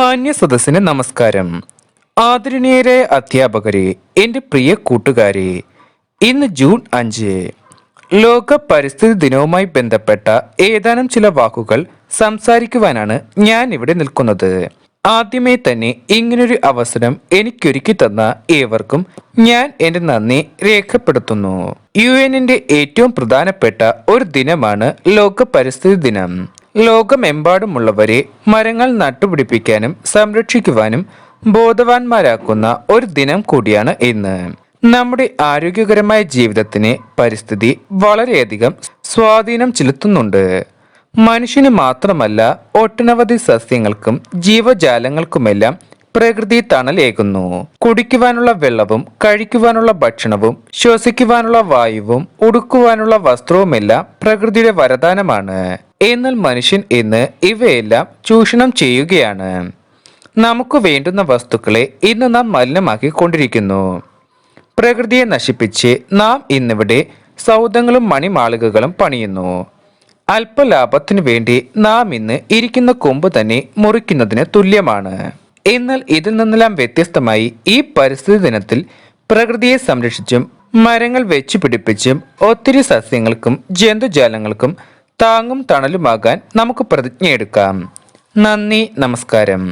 മാന്യ സദസ്സിന് നമസ്കാരം. ആദരണീയരായ അധ്യാപകരെ, എൻ്റെ പ്രിയ കൂട്ടുകാരെ, ഇന്ന് ജൂൺ 5 ലോക പരിസ്ഥിതി ദിനവുമായി ബന്ധപ്പെട്ട ഏതാനും ചില വാക്കുകൾ സംസാരിക്കുവാനാണ് ഞാൻ ഇവിടെ നിൽക്കുന്നത്. ആദ്യമേ തന്നെ ഇങ്ങനൊരു അവസരം എനിക്കൊരുക്കി തന്ന ഏവർക്കും ഞാൻ എൻ്റെ നന്ദി രേഖപ്പെടുത്തുന്നു. UN-ന്റെ ഏറ്റവും പ്രധാനപ്പെട്ട ഒരു ദിനമാണ് ലോക പരിസ്ഥിതി ദിനം. ലോകമെമ്പാടുമുള്ളവരെ മരങ്ങൾ നട്ടുപിടിപ്പിക്കാനും സംരക്ഷിക്കുവാനും ബോധവാന്മാരാക്കുന്ന ഒരു ദിനം കൂടിയാണ് ഇന്ന്. നമ്മുടെ ആരോഗ്യകരമായ ജീവിതത്തിന് പരിസ്ഥിതി വളരെയധികം സ്വാധീനം ചെലുത്തുന്നുണ്ട്. മനുഷ്യന് മാത്രമല്ല, ഒട്ടനവധി സസ്യങ്ങൾക്കും ജീവജാലങ്ങൾക്കുമെല്ലാം പ്രകൃതി തണലേകുന്നു. കുടിക്കുവാനുള്ള വെള്ളവും കഴിക്കുവാനുള്ള ഭക്ഷണവും ശ്വസിക്കുവാനുള്ള വായുവും ഉടുക്കുവാനുള്ള വസ്ത്രവുമെല്ലാം പ്രകൃതിയുടെ വരദാനമാണ്. എന്നാൽ മനുഷ്യൻ ഇന്ന് ഇവയെല്ലാം ചൂഷണം ചെയ്യുകയാണ്. നമുക്ക് വേണ്ടുന്ന വസ്തുക്കളെ ഇന്ന് നാം മലിനമാക്കിക്കൊണ്ടിരിക്കുന്നു. പ്രകൃതിയെ നശിപ്പിച്ച് നാം ഇന്നിവിടെ സൗധങ്ങളും മണിമാളികകളും പണിയുന്നു. അല്പലാഭത്തിനു വേണ്ടി നാം ഇന്ന് ഇരിക്കുന്ന കൊമ്പ് തന്നെ മുറിക്കുന്നതിന് തുല്യമാണ്. എന്നാൽ ഇതിൽ നിന്നെല്ലാം വ്യത്യസ്തമായി ഈ പരിസ്ഥിതി ദിനത്തിൽ പ്രകൃതിയെ സംരക്ഷിച്ചും മരങ്ങൾ വെച്ചു പിടിപ്പിച്ചും ഒത്തിരി സസ്യങ്ങൾക്കും ജന്തുജാലങ്ങൾക്കും താങ്ങും തണലുമാകാൻ നമുക്ക് പ്രതിജ്ഞയെടുക്കാം. നന്ദി, നമസ്കാരം.